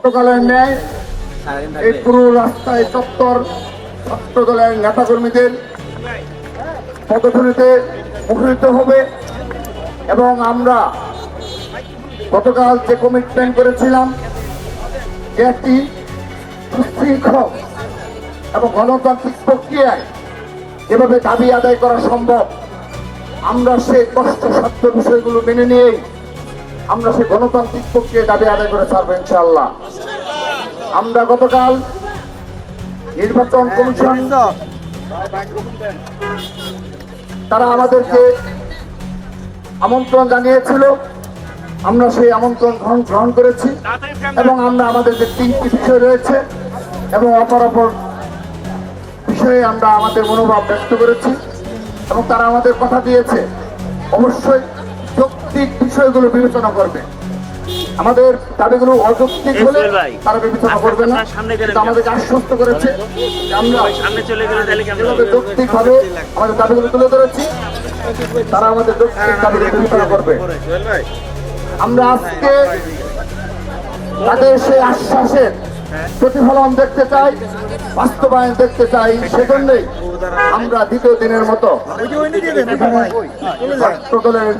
গতকালের ন্যায় এই পুরো রাস্তায় চত্বর ছাত্র দলের নেতাকর্মীদের পদধ্বনিতে মুখরিত হবে এবং আমরা গতকাল যে কমিটমেন্ট করেছিলাম যে একটি সুশৃঙ্খল এবং গণতান্ত্রিক প্রক্রিয়ায় যেভাবে দাবি আদায় করা সম্ভব আমরা সেই কষ্টসাধ্য বিষয়গুলো মেনে নিয়েই আমরা সেই গণতান্ত্রিক প্রক্রিয়ায় দাবি আদায় করে ছাড়বো ইনশাআল্লাহ। আমরা গতকাল নির্বাচন কমিশন তারা আমাদেরকে আমন্ত্রণ জানিয়েছিল, আমরা সেই আমন্ত্রণ গ্রহণ করেছি এবং আমরা আমাদের যে তিনটি বিষয় রয়েছে এবং অপরাপর বিষয়ে আমরা আমাদের মনোভাব ব্যক্ত করেছি এবং তারা আমাদের কথা দিয়েছে অবশ্যই যৌক্তিক বিষয়গুলো বিবেচনা করবে। আমাদের দাবিগুলো অযৌক্তিক হলে তারা বিবেচনা করবে না, কিন্তু আমাদেরকে আশ্বস্ত করেছে আমরা যৌক্তিক ভাবে আমাদের দাবিগুলো তুলে ধরেছি, তারা আমাদের যৌক্তিক দাবিগুলো বিবেচনা করবে। আমরা আজকে তাদের সেই আশ্বাসের প্রতিফলন দেখতে চাই, বাস্তবায়ন দেখতে চাই। সেজন্যই আমরা দ্বিতীয় দিনের মতো ছাত্র দলের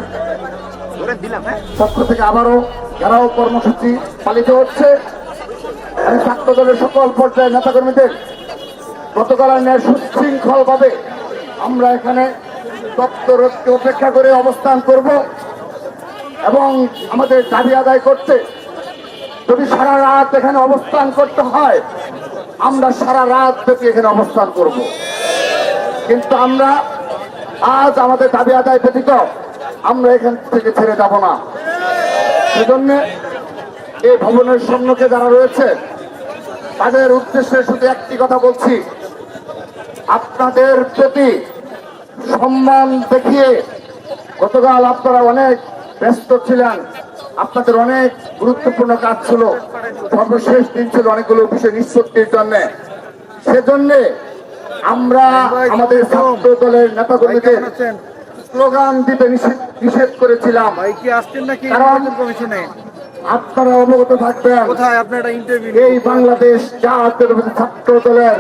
পক্ষ থেকে আবারও ঘেরাও কর্মসূচি পালিত হচ্ছে। ছাত্র দলের সকল পর্যায়ের নেতাকর্মীদের গতকাল ন্যায় সুশৃঙ্খল ভাবে আমরা এখানে দপ্তরকে উপেক্ষা করে অবস্থান করব এবং আমাদের দাবি আদায় করতে যদি সারা রাত এখানে অবস্থান করতে হয় আমরা সারা রাত থেকে এখানে অবস্থান করব, কিন্তু আমরা আজ আমাদের দাবি আদায় ব্যতীত আমরা এখান থেকে ছেড়ে যাব না। সেজন্য এই ভবনের সম্মুখে যারা রয়েছে তাদের উদ্দেশ্যে শুধু একটি কথা বলছি, আপনাদের প্রতি সম্মান দেখিয়ে গতকাল আপনারা অনেক ব্যস্ত ছিলেন, আপনাদের অনেক গুরুত্বপূর্ণ কাজ ছিল, সর্বশেষ দিন ছিল অনেকগুলো বিষয় নিষ্পত্তির জন্য। সেজন্য আমরা আমাদের ছাত্র দলের নেতাকর্মীদের স্লোগান দিতে নিষেধ করেছিলাম, কারণ আপনারা অবগত থাকবেন এই বাংলাদেশ জাতীয়তাবাদী ছাত্র দলের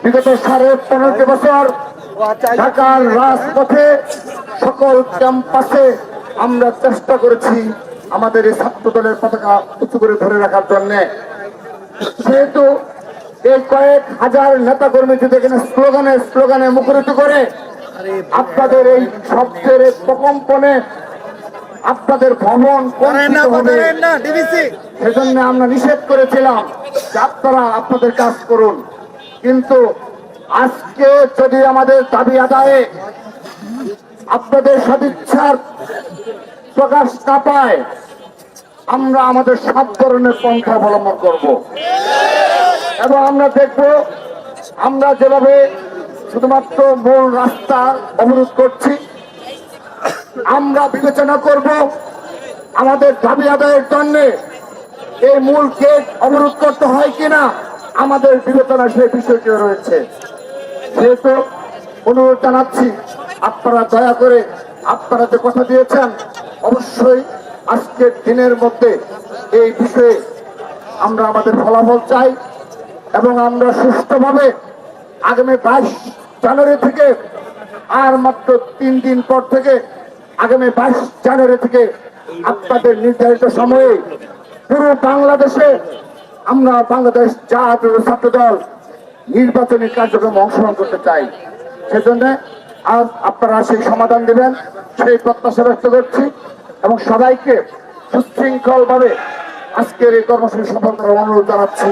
বিগত 15.5 বছর ঢাকার রাজপথে সকল ক্যাম্পাসে আমরা চেষ্টা করেছি আমাদের এই ছাত্র দলের পতাকা উঁচু করে ধরে রাখার জন্য। সেহেতু এই কয়েক হাজার নেতা কর্মী যদি এখানে স্লোগানে মুখরিত করে আপনাদের এই শব্দের প্রকম্পনে আপনাদের ভবন সেজন্য আমরা নিষেধ করেছিলাম যে আপনারা আপনাদের কাজ করুন। কিন্তু আজকে যদি আমাদের দাবি আদায়ে আপনাদের সদিচ্ছার প্রকাশ না পায় আমরা আমাদের সব ধরনের পন্থা অবলম্বন করব এবং আমরা দেখব আমরা যেভাবে শুধুমাত্র মূল রাস্তা অবরোধ করছি আমরা বিবেচনা করব আমাদের দাবি আদায়ের জন্য এই মূল গেট অবরোধ করতে হয় কিনা আমাদের বিবেচনা সেই বিষয়টি রয়েছে। সেহেতু অনুরোধ জানাচ্ছি আপনারা দয়া করে আপনারা যে কথা দিয়েছেন অবশ্যই আজকের দিনের মধ্যে এই বিষয়ে আমরা আমাদের ফলাফল চাই এবং আমরা সুষ্ঠুভাবে আগামী 22 জানুয়ারি থেকে আর মাত্র 3 দিন পর থেকে আগামী 22 জানুয়ারি থেকে আপনাদের নির্ধারিত সময়ে পুরো বাংলাদেশে আমরা বাংলাদেশ জাতীয় ছাত্র দল নির্বাচনী কার্যক্রমে অংশগ্রহণ করতে চাই। সেজন্য আজ আপনারা সেই সমাধান দেবেন সেই প্রত্যাশা ব্যক্ত করছি এবং সবাইকে সুশৃঙ্খল ভাবে আজকের এই কর্মসূচি সফল করার অনুরোধ জানাচ্ছি।